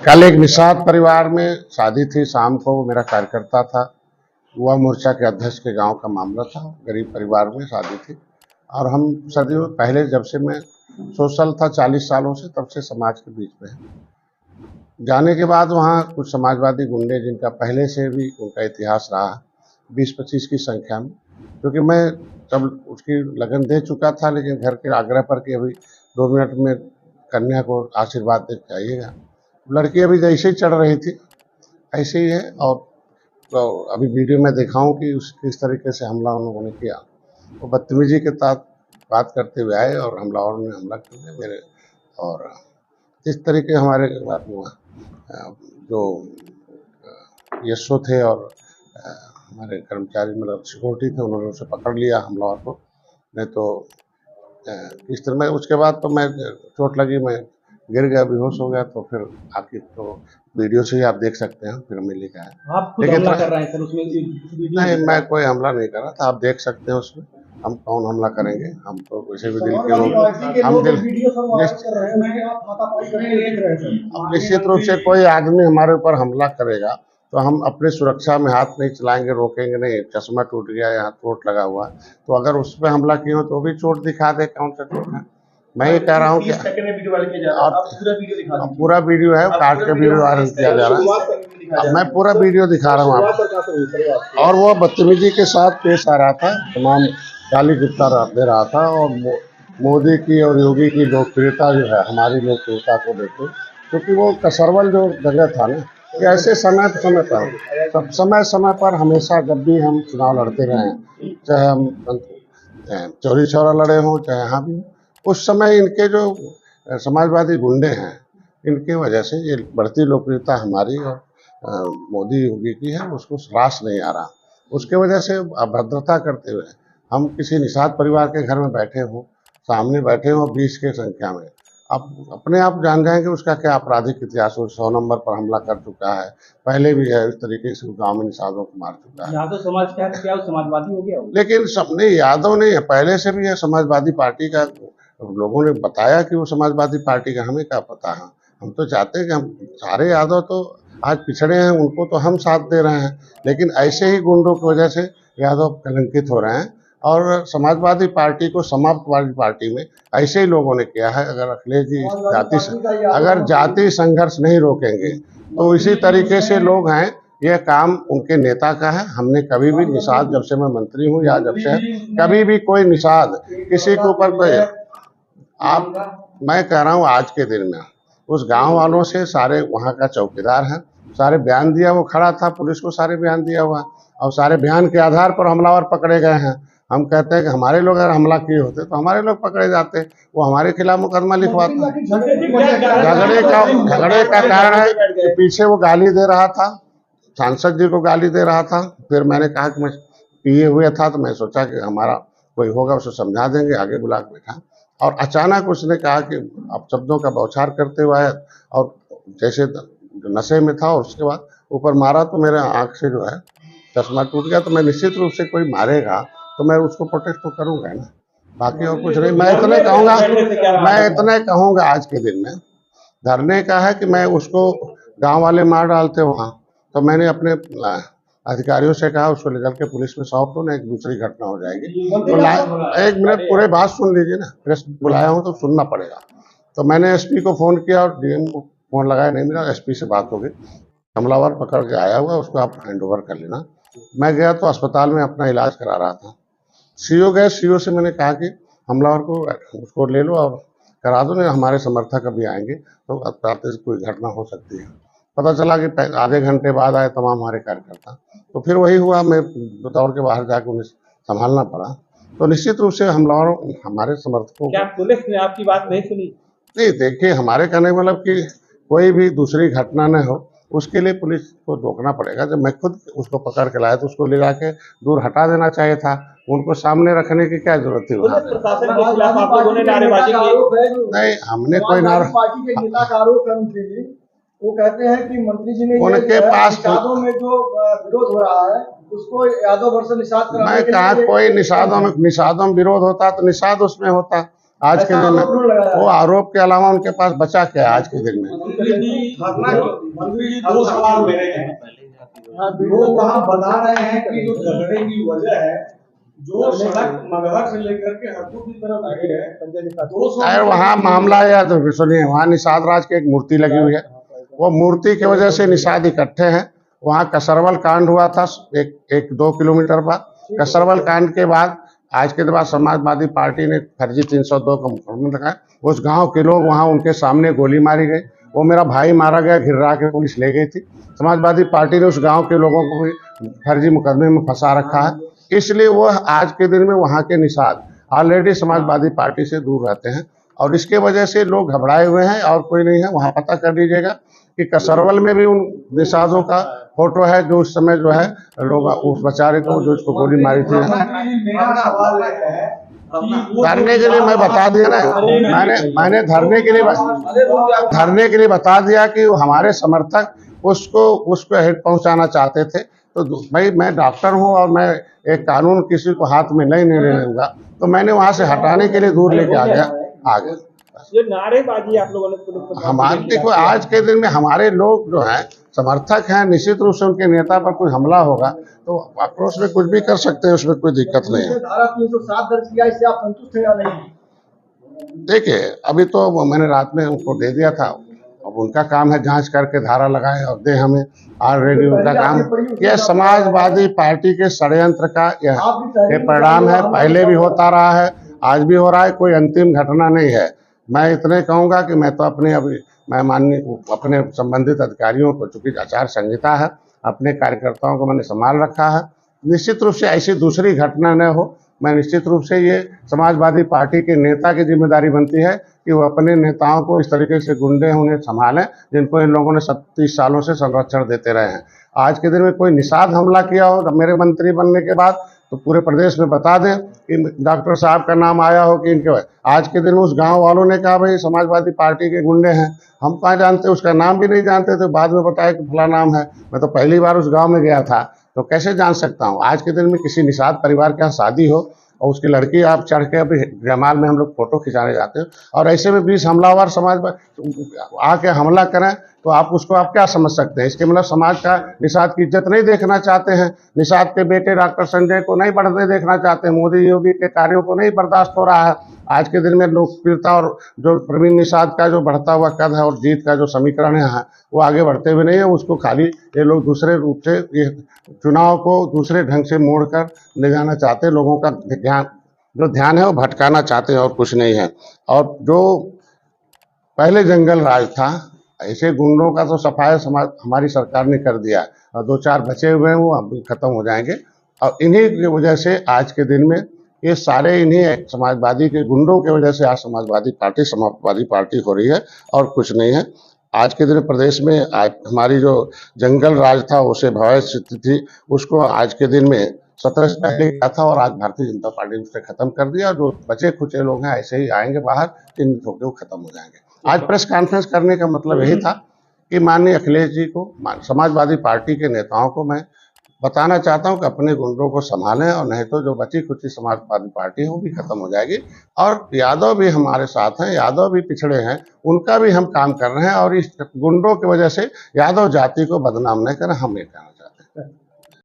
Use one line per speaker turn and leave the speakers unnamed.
कल एक निषाद परिवार में शादी थी शाम को। वो मेरा कार्यकर्ता था, युवा मोर्चा के अध्यक्ष के गांव का मामला था। गरीब परिवार में शादी थी और हम सदियों पहले, जब से मैं सोशल था 40 सालों से, तब से समाज के बीच में है। जाने के बाद वहाँ कुछ समाजवादी गुंडे, जिनका पहले से भी उनका इतिहास रहा 20-25 की संख्या में, क्योंकि मैं तब उसकी लगन दे चुका था, लेकिन घर के आग्रह पर कि अभी 2 मिनट में कन्या को आशीर्वाद दे के आइएगा। लड़की अभी जैसे ही चढ़ रही थी ऐसे ही है। और तो अभी वीडियो में दिखाऊं कि किस तरीके से हमला उन लोगों ने किया। वो बदतमीजी के साथ बात करते हुए आए और हमलावरों ने हमला कर दिया मेरे। और इस तरीके हमारे जो एसओ थे और हमारे कर्मचारी, मतलब सिक्योरिटी थे, उन्होंने उसे पकड़ लिया हमलावर को। नहीं तो इस तरह मैं, उसके बाद तो मैं, चोट लगी, मैं गिर गया, बेहोश हो गया। तो फिर आखिर तो वीडियो से ही आप देख सकते हैं, फिर मिली का है।
आप खुद हमला कर रहे हैं सर उसमें?
नहीं, मैं कोई हमला नहीं कर रहा था, आप देख सकते हैं उसमें। हम कौन हमला करेंगे? हम तो वैसे भी दिल के लोग, हम दिल निश्चित रूप से कोई आदमी हमारे ऊपर हमला करेगा तो हम अपनी सुरक्षा में हाथ नहीं चलाएंगे, रोकेंगे नहीं। चश्मा टूट गया, यहाँ चोट लगा हुआ, तो अगर उस पर हमला किया हो तो भी चोट दिखा दे, कौन सा चोट है। मैं ये कह रहा हूँ कि पूरा वीडियो है, काट के वीडियो वायरल किया जा रहा है। अब मैं पूरा वीडियो दिखा रहा हूँ आपको। और वो बदतमीजी के साथ पेश आ रहा था, तमाम गाली गुप्ता दे रहा था। और मोदी की और योगी की लोकप्रियता जो है हमारी लोकप्रियता को देखे, क्योंकि वो कसरवल जो जगह था ना, कि ऐसे समय पर समय पर हमेशा जब भी हम चुनाव लड़ते रहे, चाहे हम चौरी चौरा लड़े हों, चाहे यहाँ भी, उस समय इनके जो समाजवादी गुंडे हैं, इनके वजह से ये बढ़ती लोकप्रियता हमारी और मोदी योगी की है, उसको रास नहीं आ रहा। उसके वजह से अभद्रता करते हुए हम किसी निषाद परिवार के घर में बैठे हों, सामने बैठे हों 20 की संख्या में, आप अपने आप जान जाएंगे उसका क्या आपराधिक इतिहास। 100 नंबर पर हमला कर चुका है, पहले भी है, इस तरीके से गांव में निषादों को मार चुका है।
यादव समाज का है, क्या समाजवादी हो गया?
लेकिन सबने, यादव नहीं है, पहले से भी है समाजवादी पार्टी का। लोगों ने बताया कि वो समाजवादी पार्टी का, हमें क्या पता है। हम तो चाहते हैं कि हम सारे यादव तो आज पिछड़े हैं, उनको तो हम साथ दे रहे हैं, लेकिन ऐसे ही गुंडों की वजह से यादव कलंकित हो रहे हैं। और समाजवादी पार्टी को समाजवादी पार्टी में ऐसे ही लोगों ने किया है। अगर अखिलेश जी अगर जाति संघर्ष नहीं रोकेंगे तो इसी तरीके से लोग हैं, यह काम उनके नेता का है। हमने कभी भी निषाद, जब से मैं मंत्री हूँ या जब से, कभी भी कोई निषाद किसी के ऊपर कोई, मैं कह रहा हूँ आज के दिन में उस गांव वालों से, सारे वहाँ का चौकीदार हैं, सारे बयान दिया, वो खड़ा था, पुलिस को सारे बयान दिया हुआ, और सारे बयान के आधार पर हमलावर पकड़े गए हैं। हम कहते हैं कि हमारे लोग अगर हमला किए होते तो हमारे लोग पकड़े जाते, वो हमारे खिलाफ मुकदमा लिखवाता। झगड़े का कारण है कि पीछे वो गाली दे रहा था, सांसद जी को गाली दे रहा था। फिर मैंने कहा कि मैं पिए हुए था, तो मैं सोचा कि हमारा कोई होगा, उसे समझा देंगे, आगे बुला के बैठा। और अचानक उसने कहा कि अब शब्दों का बौछार करते हुए आया, और जैसे नशे में था, और उसके बाद ऊपर मारा तो मेरे आँख से जो है चश्मा टूट गया। तो मैं निश्चित रूप से, कोई मारेगा तो मैं उसको प्रोटेक्ट तो करूँगा ना, बाकी और कुछ नहीं। मैं इतने कहूँगा आज के दिन में धरने का है कि मैं उसको, गांव वाले मार डालते वहाँ, तो मैंने अपने अधिकारियों से कहा उसको निकल के पुलिस में सौंप दो, ना एक दूसरी घटना हो जाएगी। तो एक मिनट, पूरे बात सुन लीजिए ना, प्रेस बुलाया हूँ तो सुनना पड़ेगा। तो मैंने एसपी को फ़ोन किया और डीएम को फ़ोन लगाया, नहीं मिला। एसपी से बात हो गई, हमलावर पकड़ के आया हुआ, उसको आप हैंड ओवर कर लेना। मैं गया तो अस्पताल में अपना इलाज करा रहा था। सीओ गए, सीओ से मैंने कहा कि हमलावर को, उसको ले लो और करा दो, नहीं हमारे समर्थक अभी आएंगे तो अपराध से कोई घटना हो सकती है। पता चला कि आधे घंटे बाद आए तमाम हमारे कार्यकर्ता, तो फिर वही हुआ, मैं दौड़ के बाहर जाकर उन्हें संभालना पड़ा। तो निश्चित रूप से हमलावरों, हमारे समर्थकों,
क्या पुलिस ने आपकी बात नहीं सुनी?
नहीं, देखिए, हमारे कहने का मतलब कि कोई भी दूसरी घटना न हो, उसके लिए पुलिस को रोकना पड़ेगा। जब मैं खुद उसको पकड़ के लाया तो उसको ले जाके दूर हटा देना चाहिए था, उनको सामने रखने की क्या जरूरत थी?
प्रशासन के खिलाफ आप लोगों ने नारेबाजी की?
नहीं, हमने कोई
पार्टी के नेता का आरोप है उनके लिए। वो कहते हैं कि मंत्री जी ने
उनके पास
निषादों में जो विरोध हो रहा है उसको यादव वर्ष निषाद,
मैं कहा कोई निषादों में विरोध होता तो निषाद उसमें होता। आज के दिन में
आरोप उन्होंने लगाया।
वो आरोप के अलावा उनके पास बचा क्या है आज के दिन में?
मंत्री जी 2 सवाल मेरे हैं। वो वहाँ बता रहे हैं कि जो झगड़े की वजह है, जो सड़क मगहर से लेकर के हरपुर की तरफ गई है, 200
अरे वहाँ मामला या तो सुनिए, वहाँ निषाद राज की एक मूर्ति लगी हुई है, वो मूर्ति की वजह से निषाद इकट्ठे हैं। वहाँ कसरवल कांड हुआ था 1-2 किलोमीटर बाद। कसरवल कांड के बाद आज के बाद समाजवादी पार्टी ने फर्जी 302 का मुकदमा लगाया। उस गांव के लोग वहाँ उनके सामने गोली मारी गई, वो मेरा भाई मारा गया, घिरा के पुलिस ले गई थी। समाजवादी पार्टी ने उस गांव के लोगों को भी फर्जी मुकदमे में फंसा रखा है, इसलिए वो आज के दिन में वहाँ के निषाद ऑलरेडी समाजवादी पार्टी से दूर रहते हैं और इसके वजह से लोग घबराए हुए हैं और कोई नहीं है। वहाँ पता कर लीजिएगा कि कसरवल में भी उन निषादों का फोटो है जो उस समय जो है लोग उस बेचारे को जो उसको गोली मारी थी।
मेरा सवाल है कि वो
धरने के लिए मैं बता दिया ना, मैंने धरने के लिए बता दिया कि हमारे समर्थक उसको हिट पहुंचाना चाहते थे। तो भाई मैं डॉक्टर हूं और मैं एक कानून किसी को हाथ में नहीं लेने दूंगा, तो मैंने वहां से हटाने के लिए दूर लेके आ गया।
जो नारेबाजी आप लोगों ने पुलिस को
हमारे देखो आज के दिन में हमारे लोग जो हैं समर्थक हैं, निश्चित रूप से उनके नेता पर कोई हमला होगा तो आक्रोश में कुछ भी कर सकते हैं, उसमें कोई दिक्कत नहीं है।
धारा 307 दर्ज किया, इससे आप संतुष्ट हैं या नहीं?
देखिए अभी तो मैंने रात में उनको दे दिया था, अब उनका काम है जांच करके धारा लगाए और दे हमें। ऑलरेडी उनका काम, यह समाजवादी पार्टी के षड्यंत्र का यह परिणाम है, पहले भी होता रहा है, आज भी हो रहा है, कोई अंतिम घटना नहीं है। मैं इतने कहूँगा कि मैं तो मैं माननीय अपने संबंधित अधिकारियों को, चूंकि आचार संहिता है, अपने कार्यकर्ताओं को मैंने संभाल रखा है। निश्चित रूप से ऐसी दूसरी घटना न हो, मैं निश्चित रूप से ये समाजवादी पार्टी के नेता की जिम्मेदारी बनती है कि वो अपने नेताओं को इस तरीके से गुंडे उन्हें संभालें जिनको इन लोगों ने 30 सालों से संरक्षण देते रहे हैं। आज के दिन में कोई निषाद हमला किया हो मेरे मंत्री बनने के बाद तो पूरे प्रदेश में बता दें कि डॉक्टर साहब का नाम आया हो कि इनके। आज के दिन में उस गांव वालों ने कहा भाई समाजवादी पार्टी के गुंडे हैं, हम कहाँ जानते, उसका नाम भी नहीं जानते थे, बाद में बताया कि फला नाम है। मैं तो पहली बार उस गांव में गया था तो कैसे जान सकता हूँ। आज के दिन में किसी निषाद परिवार के यहाँ शादी हो और उसकी लड़की आप चढ़ के अभी जयमाल में हम लोग फोटो खिंचाने जाते हैं और ऐसे में 20 हमलावर समाज आके हमला करें तो आप क्या समझ सकते हैं? इसके मतलब समाज का निषाद की इज्जत नहीं देखना चाहते हैं, निषाद के बेटे डॉक्टर संजय को नहीं बढ़ते देखना चाहते हैं, मोदी योगी के कार्यों को नहीं बर्दाश्त हो रहा है। आज के दिन में लोकप्रियता और जो प्रवीण निषाद का जो बढ़ता हुआ कद है और जीत का जो समीकरण है वो आगे बढ़ते हुए नहीं है। उसको खाली ये लोग दूसरे रूप से ये चुनाव को दूसरे ढंग से मोड़ कर ले जाना चाहते हैं, लोगों का ध्यान है वो भटकाना चाहते हैं और कुछ नहीं है। और जो पहले जंगल राज था, ऐसे गुंडों का तो सफाया हमारी सरकार ने कर दिया और 2-4 बचे हुए हैं वो अब खत्म हो जाएंगे। और इन्हीं की वजह से आज के दिन में ये सारे इन्हीं समाजवादी के गुंडों की वजह से आज समाजवादी पार्टी हो रही है और कुछ नहीं है। आज के दिन प्रदेश में हमारी जो जंगल राज था उसे भय स्थिति थी, उसको आज के दिन में 17 से पहले किया था और आज भारतीय जनता पार्टी ने उसे खत्म कर दिया। जो बचे खुचे लोग हैं ऐसे ही आएंगे बाहर, इन होकर वो खत्म हो जाएंगे। आज प्रेस कॉन्फ्रेंस करने का मतलब यही था कि माननीय अखिलेश जी को, समाजवादी पार्टी के नेताओं को मैं बताना चाहता हूं कि अपने गुंडों को संभालें और नहीं तो जो बची खुची समाजवादी पार्टी है वो भी खत्म हो जाएगी। और यादव भी हमारे साथ हैं, यादव भी पिछड़े हैं, उनका भी हम काम कर रहे हैं और इस गुंडों की वजह से यादव जाति को बदनाम नहीं करें, हम ये कहना